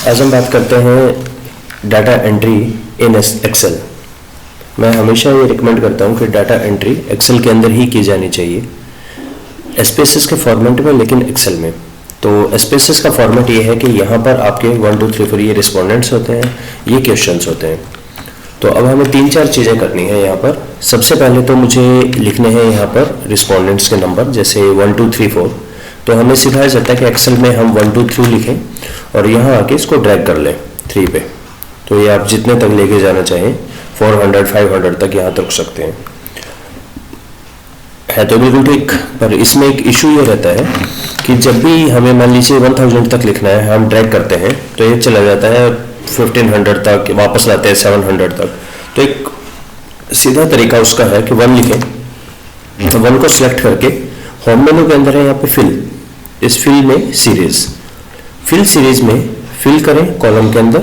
आज हम बात करते हैं डाटा एंट्री इन एक्सेल। मैं हमेशा ये रिकमेंड करता हूँ कि डाटा एंट्री एक्सेल के अंदर ही की जानी चाहिए, एसपीएसएस के फॉर्मेट में, लेकिन एक्सेल में। तो एसपीएसएस का फॉर्मेट ये है कि यहाँ पर आपके 1 2 3 4 ये रिस्पोंडेंट्स होते हैं, ये क्वेश्चंस होते हैं। तो अब हमें 3-4 चीज़ें करनी है यहाँ पर। सबसे पहले तो मुझे लिखने हैं यहाँ पर रिस्पोंडेंट्स के नंबर, जैसे 1 2 3 4। तो हमें सिखाया जाता है कि एक्सेल में हम 1 2 3 लिखें और यहाँ आके इसको ड्रैग कर लें 3 पे। तो ये आप जितने तक लेके जाना चाहें, 400 500 तक यहाँ तक सकते हैं। है तो बिल्कुल ठीक, पर इसमें एक इशू ये रहता है कि जब भी हमें मान लीजिए 1000 तक लिखना है, हम ड्रैग करते हैं तो ये चला जाता है 1500 तक, वापस लाते हैं 700 तक। तो एक सीधा तरीका उसका है कि 1 लिखें, तो 1 को सिलेक्ट करके होम मेनू के अंदर है यहाँ पे फिल, इस फिल में सीरीज, फिल सीरीज में फिल करें कॉलम के अंदर,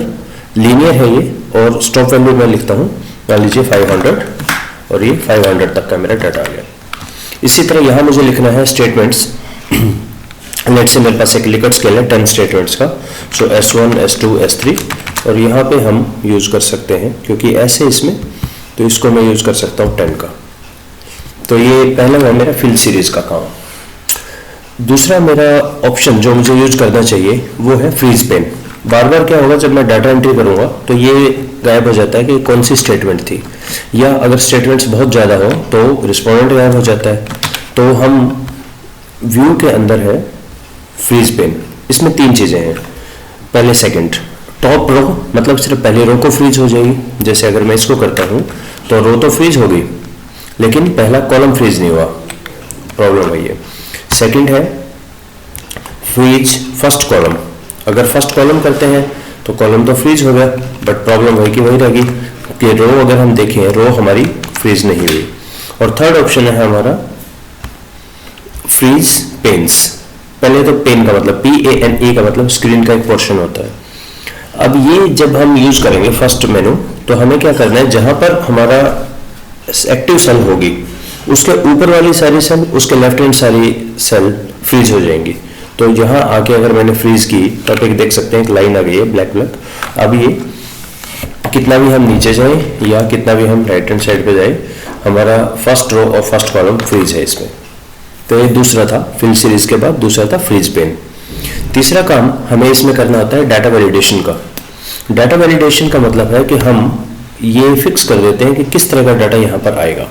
लीनियर है ये, और स्टॉप वैल्यू मैं लिखता हूँ मान लीजिए 500, और ये 500 तक का मेरा डाटा आ गया। इसी तरह यहाँ मुझे लिखना है स्टेटमेंट्स। लेट से मेरे पास एक लिकट स्केल है 10 स्टेटमेंट्स का, सो S1 S2 S3, और यहाँ पे हम यूज कर सकते हैं क्योंकि ऐसे इसमें, तो इसको मैं यूज कर सकता हूँ 10 का। तो ये पहला है मेरा फिल सीरीज का काम। दूसरा मेरा ऑप्शन जो मुझे यूज करना चाहिए वो है फ्रीज पेन। बार बार क्या होगा, जब मैं डाटा एंट्री करूंगा तो ये गायब हो जाता है कि कौन सी स्टेटमेंट थी, या अगर स्टेटमेंट्स बहुत ज़्यादा हो तो रिस्पोंडेंट गायब हो जाता है। तो हम व्यू के अंदर है फ्रीज पेन, इसमें 3 चीज़ें हैं। पहले सेकंड, टॉप रो, मतलब सिर्फ पहली रो को फ्रीज हो जाएगी। जैसे अगर मैं इसको करता हूँ तो रो तो फ्रीज हो गई, लेकिन पहला कॉलम फ्रीज नहीं हुआ, प्रॉब्लम है ये। सेकंड है फ्रीज फर्स्ट कॉलम, अगर फर्स्ट कॉलम करते हैं तो कॉलम तो फ्रीज हो गया, बट प्रॉब्लम है कि वही रहेगी कि रो अगर हम देखें, रो हमारी फ्रीज नहीं हुई। और थर्ड ऑप्शन है हमारा फ्रीज पेन्स। पहले तो पेन का मतलब PANE का मतलब स्क्रीन का एक पोर्शन होता है। अब ये जब हम यूज करेंगे फर्स्ट मेनू, तो हमें क्या करना है, जहां पर हमारा एक्टिव सेल होगी उसके ऊपर वाली सारी सेल, उसके लेफ्ट हैंड सारी सेल फ्रीज हो जाएंगी। तो यहाँ आके अगर मैंने फ्रीज की तो आप एक देख सकते हैं एक लाइन आ गई है ब्लैक ब्लैक। अब ये कितना भी हम नीचे जाएं या कितना भी हम राइट हैंड साइड पे जाए, हमारा फर्स्ट रो और फर्स्ट कॉलम फ्रीज है इसमें। तो ये दूसरा था फिल सीरीज के बाद, दूसरा था फ्रीज पेन। तीसरा काम हमें इसमें करना होता है डाटा वैलिडेशन का। डाटा वैलिडेशन का मतलब है कि हम ये फिक्स कर देते हैं कि किस तरह का डाटा यहाँ पर आएगा।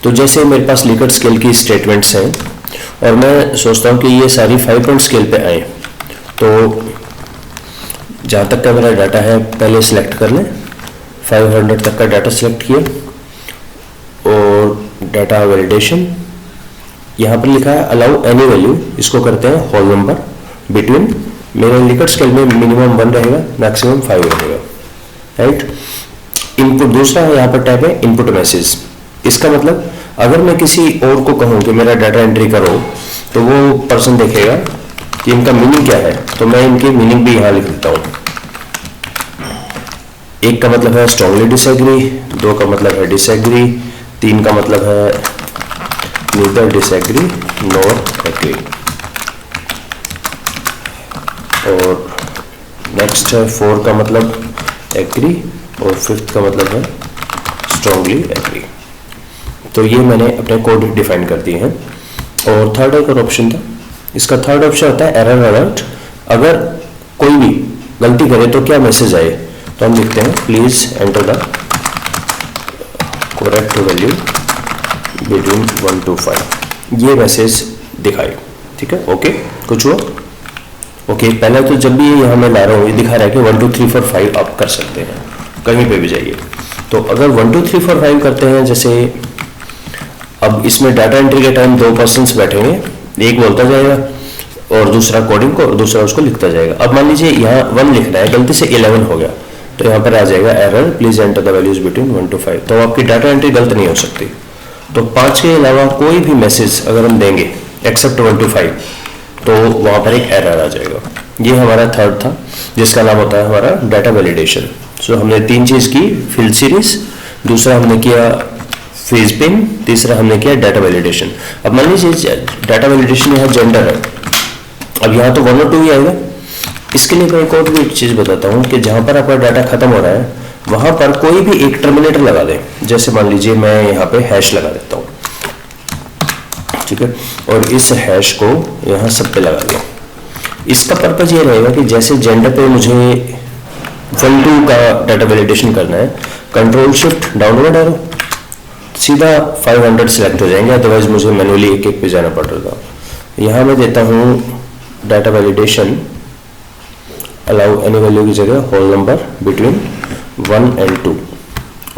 तो जैसे मेरे पास लिकट स्केल की स्टेटमेंट्स हैं और मैं सोचता हूँ कि ये सारी 5 पॉइंट स्केल पे आए, तो जहाँ तक का मेरा डाटा है पहले सिलेक्ट कर लें, 500 तक का डाटा सिलेक्ट किया, और डाटा वैलिडेशन यहाँ पर लिखा है अलाउ एनी वैल्यू, इसको करते हैं होल नंबर बिटवीन, मेरे लिकट स्केल में मिनिमम 1 रहेगा, मैक्सिमम 5 रहेगा, राइट। इनपुट दूसरा है, यहाँ पर टैब है इनपुट मैसेज। इसका मतलब अगर मैं किसी और को कहूँ कि मेरा डाटा एंट्री करो, तो वो पर्सन देखेगा कि इनका मीनिंग क्या है, तो मैं इनकी मीनिंग भी यहाँ लिख देता हूँ। 1 का मतलब है स्ट्रांगली डिसएग्री, 2 का मतलब है डिसएग्री, 3 का मतलब है नीदर डिसएग्री नॉर एग्री, और नेक्स्ट है 4 का मतलब एग्री, और 5th का मतलब है स्ट्रांगली एग्री। तो ये मैंने अपने कोड डिफाइन कर दिए हैं। और थर्ड एक और ऑप्शन था, इसका थर्ड ऑप्शन होता है एरर अलर्ट। अगर कोई भी गलती करे तो क्या मैसेज आए, तो हम लिखते हैं please enter the correct value between 1 to 5, ये मैसेज दिखाए। ठीक है, ओके, कुछ हुआ? ओके, पहले तो जब भी यहाँ मैं ला रहा हूँ ये दिखा रहा है कि 1 2 3 4 5 आप कर सकते हैं, कहीं पे भी जाइए। तो अगर 1 2 3 4 5 करते हैं, जैसे अब इसमें डाटा एंट्री के टाइम 2 पर्सन्स बैठेंगे, एक बोलता जाएगा और दूसरा कोडिंग को, और दूसरा उसको लिखता जाएगा। अब मान लीजिए यहाँ 1 लिखना है, गलती से 11 हो गया, तो यहाँ पर आ जाएगा error please enter the values between 1 to 5। तो आपकी डाटा एंट्री गलत नहीं हो सकती। तो 5 के अलावा कोई भी मैसेज अगर हम देंगे एक्सेप्ट 1 to 5, तो वहाँ पर एक एरर आ जाएगा। ये हमारा थर्ड था, जिसका नाम होता है हमारा डाटा वैलिडेशन। सो हमने 3 चीज़ की, फिल सीरीज, दूसरा हमने किया फ्रीज पेन, तीसरा हमने किया डाटा वैलिडेशन। अब मान लीजिए डाटा वैलिडेशन यहाँ जेंडर है, अब यहाँ तो 1 और 2 ही आएगा, इसके लिए मैं एक और भी एक चीज़ बताता हूँ कि जहाँ पर आपका डाटा खत्म हो रहा है वहाँ पर कोई भी एक टर्मिनेटर लगा दें। जैसे मान लीजिए मैं यहाँ पे हैश लगा देता हूँ, ठीक है, और इस हैश को यहाँ सब पे लगा दिया। इसका पर्पज ये रहेगा कि जैसे जेंडर पे मुझे 1-2 का डाटा वैलिडेशन करना है, कंट्रोल शिफ्ट डाउनवर्ड एरो, सीधा 500 सेलेक्ट हो जाएंगे, अदरवाइज मुझे मैनुअली एक एक पे जाना पड़ रहा था। यहाँ मैं देता हूँ data validation allow any value की जगह होल नंबर बिटवीन 1 and 2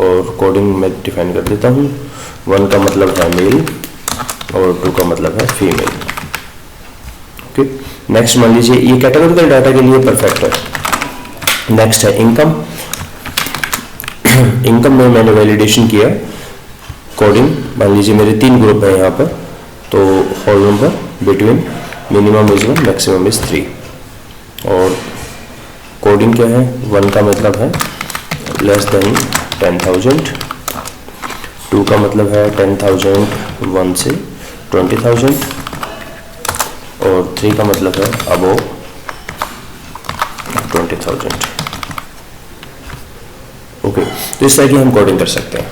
और कोडिंग में डिफाइन कर देता हूँ। 1 का मतलब है मेल और 2 का मतलब है फीमेल। ओके, नेक्स्ट मान लीजिए ये कैटेगोरिकल डाटा के लिए परफेक्ट है। नेक्स्ट है इनकम। इनकम में मैंने वैलिडेशन किया कोडिंग, मान लीजिए मेरे 3 ग्रुप है यहाँ पर, तो whole number between minimum is 1 maximum is 3 और कोडिंग क्या है, 1 का मतलब है लेस देन 10,000, 2 का मतलब है 10,000 1 से 20,000 और 3 का मतलब है अबव 20,000। ओके, तो इस तरह की हम कोडिंग कर सकते हैं।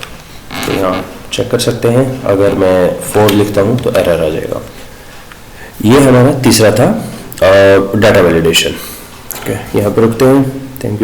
तो यहाँ चेक कर सकते हैं, अगर मैं 4 लिखता हूँ तो एरर आ जाएगा। ये हमारा तीसरा था डाटा वैलिडेशन। ओके, यहाँ पर रुकते हैं। Thank you.